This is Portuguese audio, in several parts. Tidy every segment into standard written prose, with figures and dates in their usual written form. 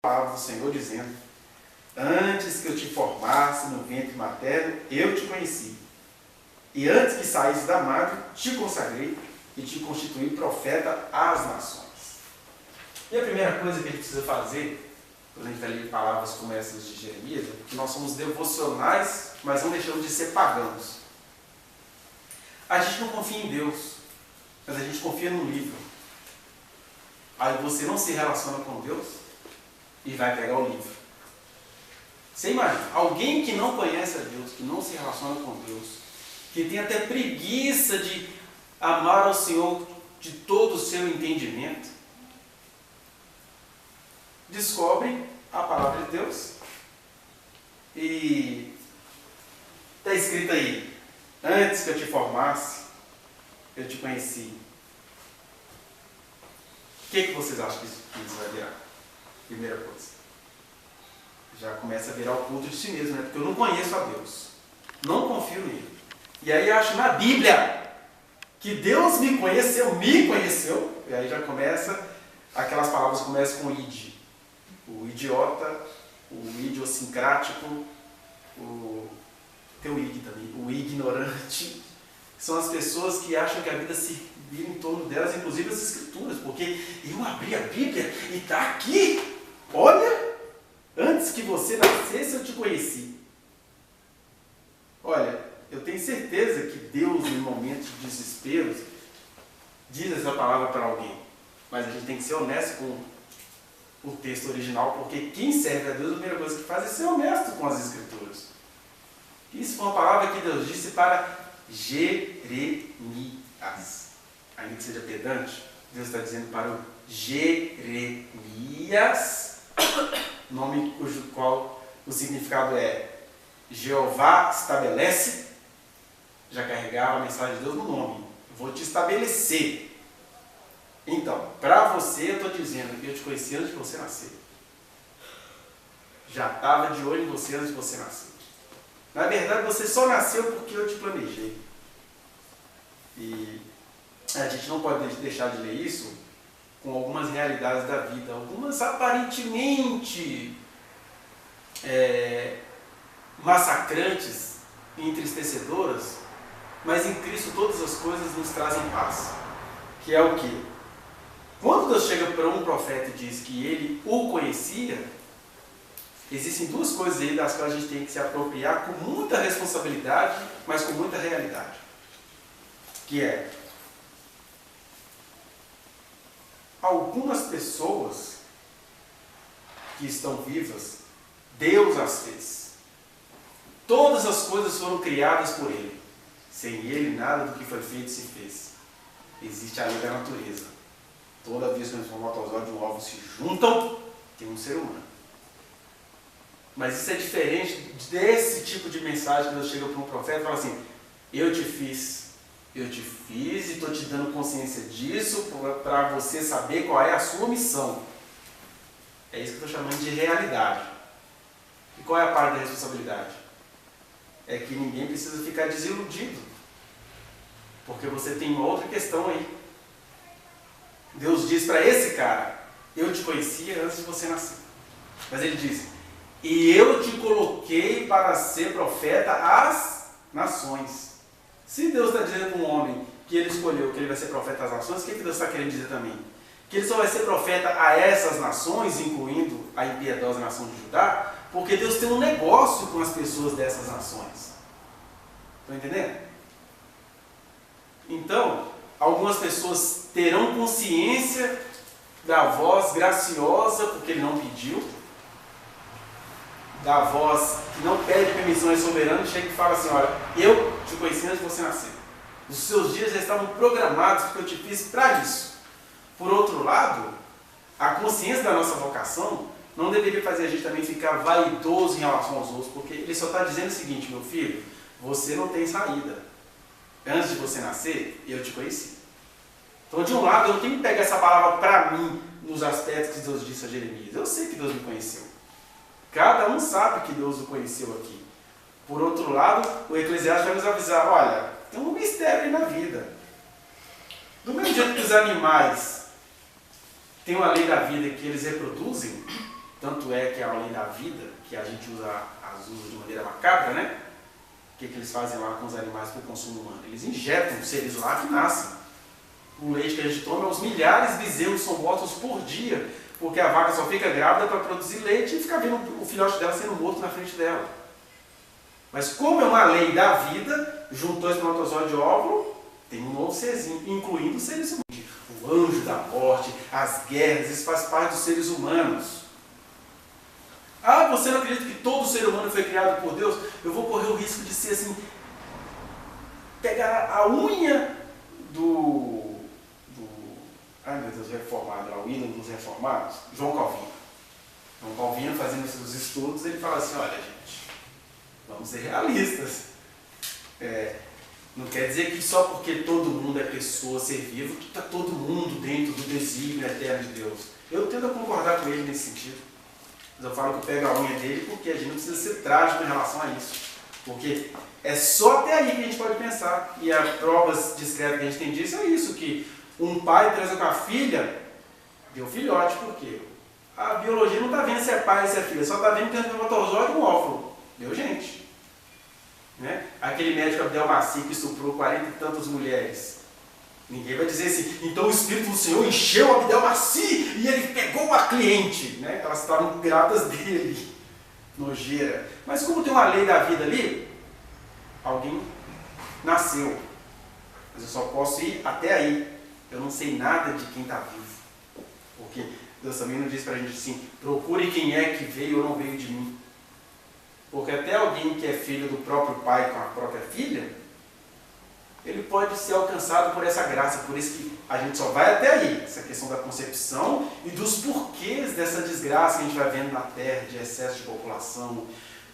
palavra do Senhor dizendo: antes que eu te formasse no ventre materno, eu te conheci. E antes que saísse da madre, te consagrei e te constituí profeta às nações. E a primeira coisa que a gente precisa fazer, quando a gente vai ler palavras como essas de Jeremias, é que nós somos devocionais, mas não deixamos de ser pagãos. A gente não confia em Deus, mas a gente confia no livro. Aí você não se relaciona com Deus e vai pegar o livro. Você imagina, alguém que não conhece a Deus, que não se relaciona com Deus, que tem até preguiça de amar ao Senhor de todo o seu entendimento, descobre a palavra de Deus e está escrito aí: antes que eu te formasse, eu te conheci. O que vocês acham que isso vai virar? Primeira coisa. Já começa a virar o culto de si mesmo, né? Porque eu não conheço a Deus. Não confio nele. E aí acho na Bíblia que Deus me conheceu. E aí já começa, aquelas palavras começam com id. O idiota, o idiosincrático, tem o id também, o ignorante. São as pessoas que acham que a vida se vira em torno delas, inclusive as Escrituras, porque eu abri a Bíblia e está aqui. Olha, antes que você nascesse eu te conheci. Olha, eu tenho certeza que Deus, em momentos de desespero, diz essa palavra para alguém. Mas a gente tem que ser honesto com o texto original, porque quem serve a Deus, a primeira coisa que faz é ser honesto com as Escrituras. Isso foi uma palavra que Deus disse para Jeremias. Ainda que seja pedante, Deus está dizendo para o Jeremias, nome cujo qual o significado é Jeová estabelece. Já carregava a mensagem de Deus no nome. Vou te estabelecer. Então, para você eu estou dizendo que eu te conheci antes de você nascer. Já estava de olho em você antes de você nascer. Na verdade, você só nasceu porque eu te planejei. E a gente não pode deixar de ler isso com algumas realidades da vida. Algumas aparentemente massacrantes e entristecedoras, mas em Cristo todas as coisas nos trazem paz. Que é o quê? Quando Deus chega para um profeta e diz que ele o conhecia, existem duas coisas aí das quais a gente tem que se apropriar com muita responsabilidade, mas com muita realidade. Que é: algumas pessoas que estão vivas, Deus as fez. Todas as coisas foram criadas por Ele. Sem Ele, nada do que foi feito se fez. Existe a lei da natureza. Toda vez que os espermatozoides de um óvulo se juntam, tem um ser humano. Mas isso é diferente desse tipo de mensagem que Deus chega para um profeta e fala assim: eu te fiz e estou te dando consciência disso para você saber qual é a sua missão. É isso que eu estou chamando de realidade. E qual é a parte da responsabilidade? É que ninguém precisa ficar desiludido, porque você tem uma outra questão aí. Deus diz para esse cara: eu te conhecia antes de você nascer. Mas ele diz: e eu te coloquei para ser profeta às nações. Se Deus está dizendo para um homem que ele escolheu que ele vai ser profeta às nações, o que Deus está querendo dizer também? Que ele só vai ser profeta a essas nações, incluindo a impiedosa nação de Judá, porque Deus tem um negócio com as pessoas dessas nações. Estão entendendo? Então, algumas pessoas terão consciência da voz graciosa, porque ele não pediu, da voz que não pede permissão, é soberano, chega e fala assim: olha, eu te conheci antes de você nascer. Os seus dias já estavam programados porque eu te fiz para isso. Por outro lado, a consciência da nossa vocação não deveria fazer a gente também ficar vaidoso em relação aos outros, porque ele só está dizendo o seguinte: meu filho, você não tem saída. Antes de você nascer, eu te conheci. Então, de um lado, eu não tenho que pegar essa palavra para mim nos aspectos que Deus disse a Jeremias. Eu sei que Deus me conheceu. Cada um sabe que Deus o conheceu aqui. Por outro lado, o Eclesiastes vai nos avisar: olha, tem um mistério aí na vida. Do mesmo jeito que os animais têm uma lei da vida que eles reproduzem, Tanto é que a lei da vida, que a gente as usa de maneira macabra, né? O que eles fazem lá com os animais para o consumo humano? Eles injetam seres lá que nascem. O leite que a gente toma, os milhares de bezerros são mortos por dia, porque a vaca só fica grávida para produzir leite e fica vendo o filhote dela sendo morto na frente dela. Mas como é uma lei da vida, juntou espermatozoide e óvulo, tem um novo serzinho, incluindo os seres humanos. O anjo da morte, as guerras, isso faz parte dos seres humanos. Ah, você não acredita que todo ser humano foi criado por Deus? Eu vou correr o risco de ser assim, pegar a unha ai meu Deus, reformado, o ídolo dos reformados, João Calvino. João Calvino, fazendo esses estudos, ele fala assim, olha gente, vamos ser realistas. Não quer dizer que só porque todo mundo é pessoa, ser vivo, que está todo mundo dentro do desígnio eterno de Deus. Eu tento concordar com ele nesse sentido. Mas eu falo que eu pego a unha dele porque a gente não precisa ser trágico em relação a isso. Porque é só até aí que a gente pode pensar. E as provas discretas que a gente tem disso é isso, que um pai transa com a filha, deu filhote, por quê? A biologia não está vendo se é pai ou se é filha, só está vendo que tem um espermatozoide e um óvulo. Deu gente. Né? Aquele médico Abdel Maci que estuprou 40 e tantas mulheres. Ninguém vai dizer assim, então o Espírito do Senhor encheu o Abdel Maci e ele pegou a cliente. Né? Elas estavam gratas dele. Nojeira. Mas como tem uma lei da vida ali, alguém nasceu. Mas eu só posso ir até aí. Eu não sei nada de quem está vivo. Porque Deus também não diz para a gente assim, procure quem é que veio ou não veio de mim. Porque até alguém que é filho do próprio pai com a própria filha, ele pode ser alcançado por essa graça. Por isso que a gente só vai até aí. Essa questão da concepção e dos porquês dessa desgraça que a gente vai vendo na Terra, de excesso de população,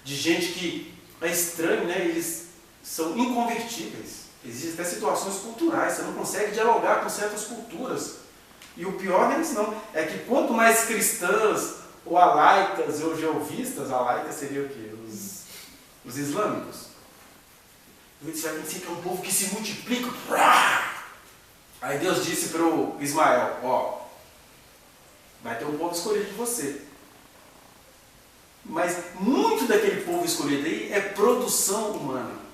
de gente que é estranho, né? Eles são inconvertíveis. Existem até situações culturais, você não consegue dialogar com certas culturas. E o pior não é isso não, é que quanto mais cristãs, ou alaicas, ou jeovistas, alaicas seria o quê? Os islâmicos. Você vai pensar que é um povo que se multiplica. Aí Deus disse para o Ismael, ó, vai ter um povo escolhido de você. Mas muito daquele povo escolhido aí é produção humana.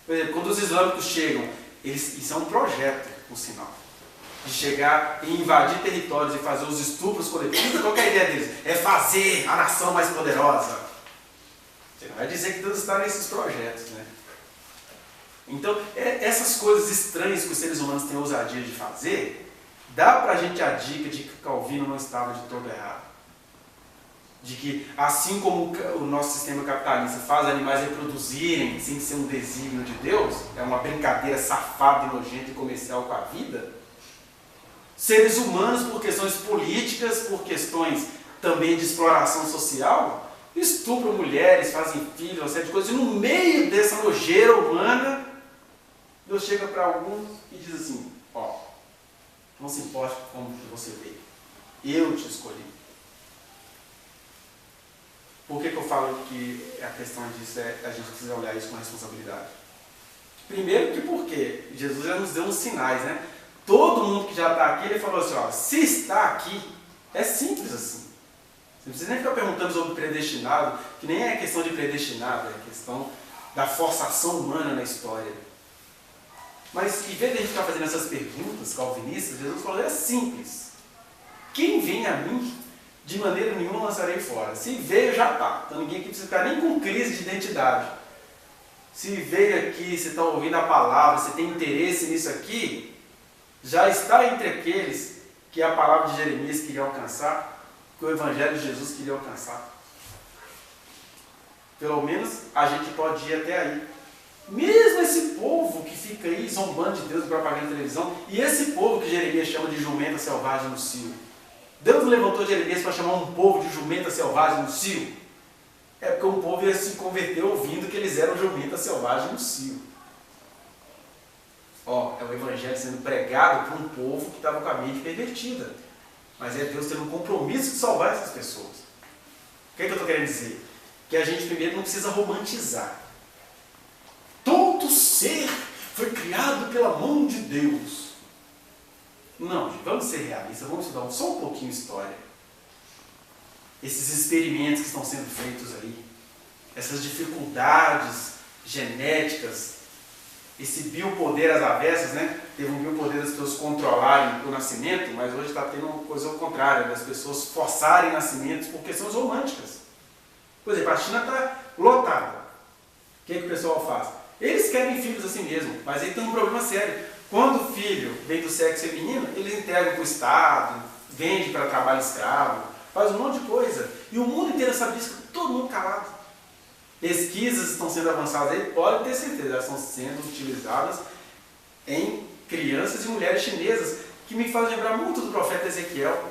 Por exemplo, quando os islâmicos chegam, isso é um projeto, por sinal, de chegar e invadir territórios e fazer os estupros coletivos. Qual que é a ideia deles? É fazer a nação mais poderosa. Você não vai dizer que Deus está nesses projetos, né? Então, essas coisas estranhas que os seres humanos têm ousadia de fazer, dá pra gente a dica de que Calvino não estava de todo errado. De que, assim como o nosso sistema capitalista faz animais reproduzirem sem ser um desígnio de Deus, é uma brincadeira safada, nojenta e comercial com a vida, seres humanos, por questões políticas, por questões também de exploração social, estupram mulheres, fazem filhos, uma série de coisas, e no meio dessa nojeira humana, Deus chega para alguns e diz assim, ó, não se importe com como você veio, eu te escolhi. Por que eu falo que a questão disso a gente precisa olhar isso com responsabilidade? Primeiro que porque Jesus já nos deu uns sinais, né? Todo mundo que já está aqui, ele falou assim, ó, se está aqui, é simples assim. Você não precisa nem ficar perguntando sobre predestinado, que nem é questão de predestinado, é questão da forçação humana na história. Mas em vez de a gente ficar fazendo essas perguntas calvinistas, Jesus falou, é simples. Quem vem a mim, de maneira nenhuma lançarei fora. Se veio, já está. Então ninguém aqui precisa ficar nem com crise de identidade. Se veio aqui, se está ouvindo a palavra, se tem interesse nisso aqui, já está entre aqueles que a palavra de Jeremias queria alcançar, que o Evangelho de Jesus queria alcançar. Pelo menos a gente pode ir até aí. Mesmo esse povo que fica aí zombando de Deus, propaganda na televisão, e esse povo que Jeremias chama de jumenta selvagem no cio. Deus levantou Jeremias para chamar um povo de jumenta selvagem no cio. É porque um povo ia se converter ouvindo que eles eram jumenta selvagem no cio. Ó, é o Evangelho sendo pregado por um povo que estava com a mente pervertida. Mas é Deus tendo um compromisso de salvar essas pessoas. O que é que eu estou querendo dizer? Que a gente primeiro não precisa romantizar. Todo ser foi criado pela mão de Deus. Não, gente, vamos ser realistas, vamos estudar só um pouquinho história. esses experimentos que estão sendo feitos aí, essas dificuldades genéticas, esse biopoder às avessas, né? Teve um biopoder das pessoas controlarem o nascimento, mas hoje está tendo uma coisa ao contrário, das pessoas forçarem nascimentos por questões românticas. Por exemplo, a China está lotada. O que o pessoal faz? Eles querem filhos assim mesmo, mas aí tem um problema sério. Quando o filho vem do sexo feminino, eles entregam para o Estado, vende para trabalho escravo, faz um monte de coisa. E o mundo inteiro sabe disso, todo mundo calado. Pesquisas estão sendo avançadas aí, pode ter certeza, elas estão sendo utilizadas em crianças e mulheres chinesas, que me fazem lembrar muito do profeta Ezequiel,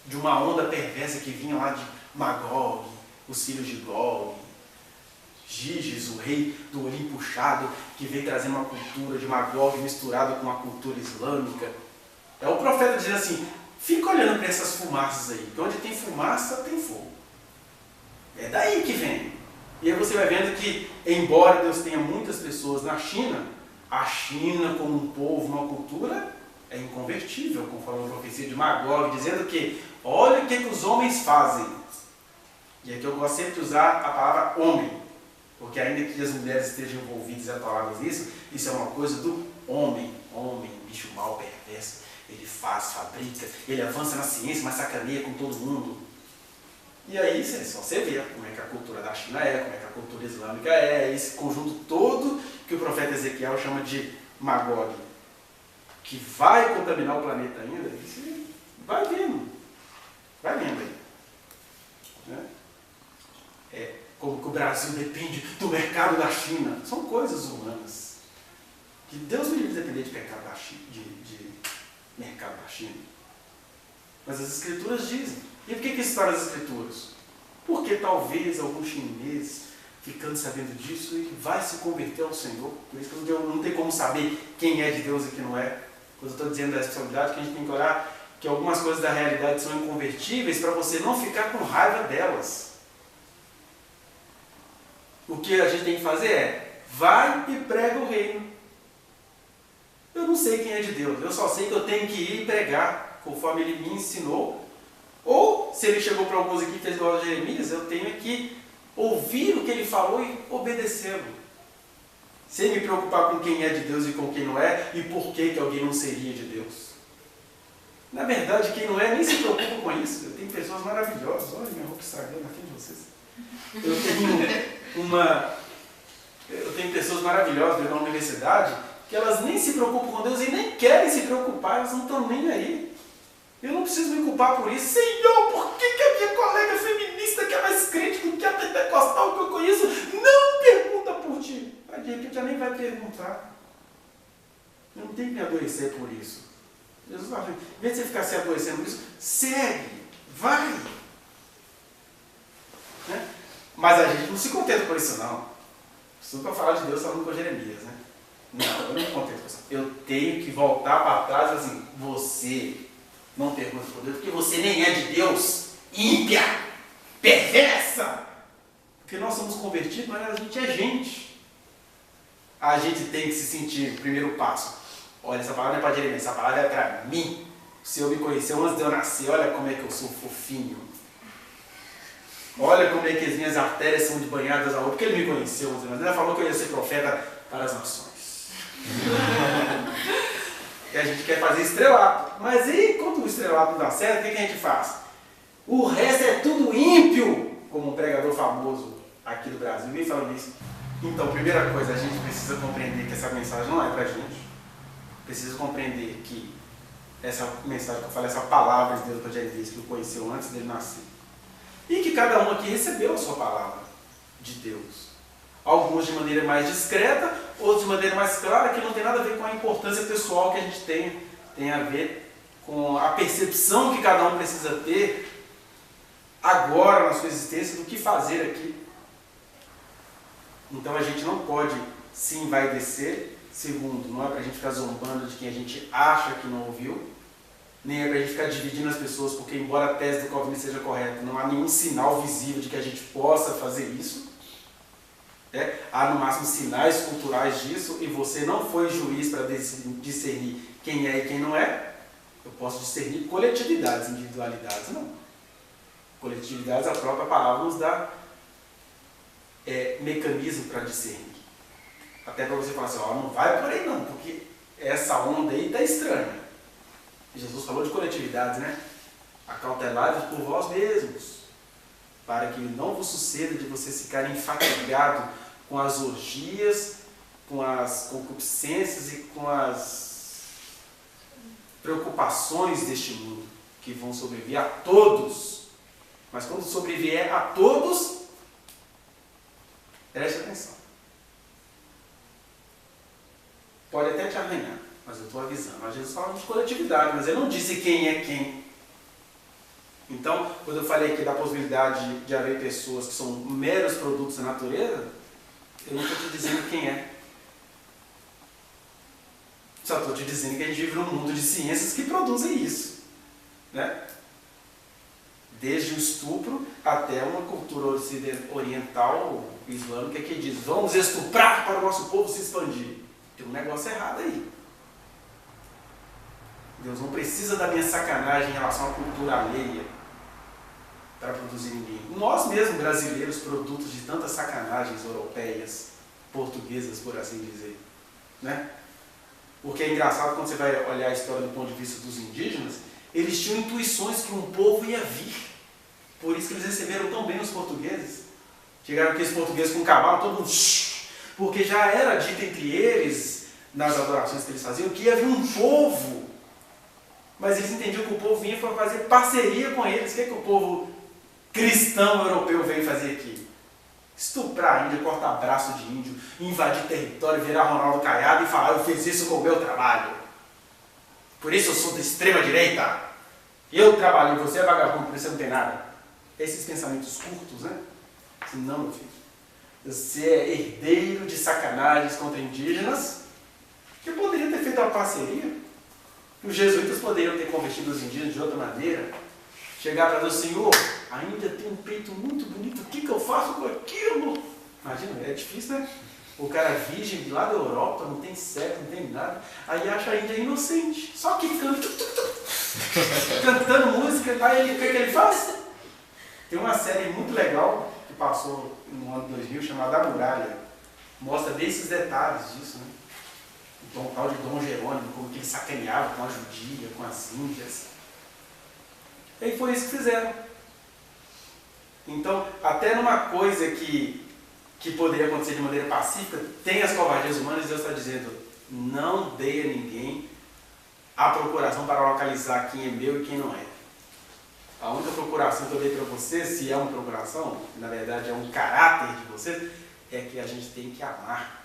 de uma onda perversa que vinha lá de Magog, os filhos de Gog, Giges, o rei do olhinho puxado, que veio trazendo uma cultura de Magog misturada com a cultura islâmica. É o profeta dizendo assim, fica olhando para essas fumaças aí, porque onde tem fumaça, tem fogo. É daí que vem. E aí você vai vendo que, embora Deus tenha muitas pessoas na China, a China como um povo, uma cultura, é inconvertível, conforme a profecia de Magog, dizendo que, olha o que os homens fazem. E aqui eu gosto sempre de usar a palavra homem, porque ainda que as mulheres estejam envolvidas e atoladas nisso, isso é uma coisa do homem. Homem, bicho mau, perverso, ele faz, fabrica, ele avança na ciência, mas sacaneia com todo mundo. E aí só você vê como é que a cultura da China é, como é que a cultura islâmica é, esse conjunto todo que o profeta Ezequiel chama de Magog, que vai contaminar o planeta ainda, você vai vendo aí. Né? Como que o Brasil depende do mercado da China, são coisas humanas. Que Deus me livre de depender de mercado da China. Mas as Escrituras dizem. E por que isso está nas Escrituras? Porque talvez algum chinês, ficando sabendo disso, vai se converter ao Senhor. Por isso que não tem como saber quem é de Deus e quem não é. Quando eu estou dizendo da responsabilidade, que a gente tem que olhar que algumas coisas da realidade são inconvertíveis para você não ficar com raiva delas. O que a gente tem que fazer é, vai e prega o reino. Eu não sei quem é de Deus, eu só sei que eu tenho que ir e pregar, conforme ele me ensinou. Ou, se ele chegou para alguns aqui e fez igual a Jeremias, eu tenho que ouvir o que ele falou e obedecê-lo. Sem me preocupar com quem é de Deus e com quem não é, e por que alguém não seria de Deus. Na verdade, quem não é nem se preocupa com isso. Eu tenho pessoas maravilhosas, olha minha roupa estragando na frente de vocês. Eu tenho pessoas maravilhosas dentro da universidade que elas nem se preocupam com Deus e nem querem se preocupar, elas não estão nem aí. Eu não preciso me culpar por isso. Senhor, por que a minha colega feminista, que é mais crente do que a pentecostal que eu conheço, não pergunta por ti? De repente ela nem vai perguntar. Eu não tenho que me adoecer por isso. Jesus vai, em vez de você ficar se adoecendo por isso, segue, vai. Né? Mas a gente não se contenta por isso, não. Isso para falar de Deus falando com Jeremias, né? Não, eu não me contento com isso. Eu tenho que voltar para trás e assim, você não pergunta por Deus, porque você nem é de Deus, ímpia, perversa. Porque nós somos convertidos, mas a gente é gente. A gente tem que se sentir, primeiro passo. Olha, essa palavra não é para Jeremias, essa palavra é para mim. O Senhor me conheceu antes de eu nascer, olha como é que eu sou fofinho. Olha como é que as minhas artérias são de banhadas a ouro, porque Ele me conheceu antes de eu nascer. Ele falou que eu ia ser profeta para as nações. E a gente quer fazer estrelato. Mas e quando o estrelato não dá certo, o que a gente faz? O resto é tudo ímpio, como um pregador famoso aqui do Brasil vem falando isso. Então, primeira coisa, a gente precisa compreender que essa mensagem não é pra gente. Precisa compreender que essa mensagem que eu falei, essa palavra de Deus para Jeremias, que o conheceu antes dele nascer. E que cada um aqui recebeu a sua palavra de Deus. Alguns de maneira mais discreta, outros de maneira mais clara, que não tem nada a ver com a importância pessoal que a gente tem a ver com a percepção que cada um precisa ter agora na sua existência do que fazer aqui. Então a gente não pode se envaidecer. Segundo, não é para a gente ficar zombando de quem a gente acha que não ouviu, nem é para a gente ficar dividindo as pessoas, porque embora a tese do Calvinismo seja correta, não há nenhum sinal visível de que a gente possa fazer isso. Há no máximo sinais culturais disso, e você não foi juiz para discernir quem é e quem não é. Eu posso discernir coletividades, individualidades, não. Coletividades, a própria palavra nos dá mecanismo para discernir. Até para você falar assim, ó, não vai por aí não, porque essa onda aí está estranha. Jesus falou de coletividades, né? Acautelai-vos por vós mesmos, para que não vos suceda de vocês ficarem enfatigados com as orgias, com as concupiscências e com as preocupações deste mundo, que vão sobreviver a todos. Mas quando sobrevier a todos, preste atenção. Pode até te arranhar, mas eu estou avisando. Mas Jesus fala de coletividade, mas ele não disse quem é quem. Então, quando eu falei aqui da possibilidade de haver pessoas que são meros produtos da natureza, eu não estou te dizendo quem é. Só estou te dizendo que a gente vive num mundo de ciências que produzem isso, né? Desde o estupro até uma cultura oriental, islâmica, que diz, vamos estuprar para o nosso povo se expandir. Tem um negócio errado aí. Deus não precisa da minha sacanagem em relação à cultura alheia para produzir ninguém. Nós mesmos, brasileiros, produtos de tantas sacanagens europeias, portuguesas, por assim dizer, né? Porque é engraçado quando você vai olhar a história do ponto de vista dos indígenas, eles tinham intuições que um povo ia vir. Por isso que eles receberam tão bem os portugueses. Chegaram aqueles portugueses com um cavalo, todo mundo... Porque já era dito entre eles, nas adorações que eles faziam, que ia vir um povo. Mas eles entendiam que o povo vinha para fazer parceria com eles. O que é que o povo cristão europeu veio fazer aqui? Estuprar a Índia, cortar braço de índio, invadir território, virar Ronaldo Caiado e falar, eu fiz isso com o meu trabalho. Por isso eu sou da extrema direita. Eu trabalhei, você é vagabundo, por isso você não tem nada. Esses pensamentos curtos, né? Não, meu filho. Você é herdeiro de sacanagens contra indígenas, que poderia ter feito uma parceria. Os jesuítas poderiam ter convertido os indígenas de outra maneira. Chegar para Deus, Senhor, a Índia tem um peito muito bonito, o que eu faço com aquilo? Imagina, é difícil, né? O cara é virgem lá da Europa, não tem sexo, não tem nada, aí acha a Índia inocente, só que canta, cantando música, aí o que ele faz? Tem uma série muito legal que passou no ano 2000, chamada A Muralha, mostra bem esses detalhes disso, né? Então, o tal de Dom Jerônimo, como que ele sacaneava com a judia, com as índias. E foi isso que fizeram. Então, até numa coisa que poderia acontecer de maneira pacífica, tem as covardias humanas, Deus está dizendo, não dê a ninguém a procuração para localizar quem é meu e quem não é. A única procuração que eu dei para vocês, se é uma procuração, na verdade é um caráter de vocês, é que a gente tem que amar.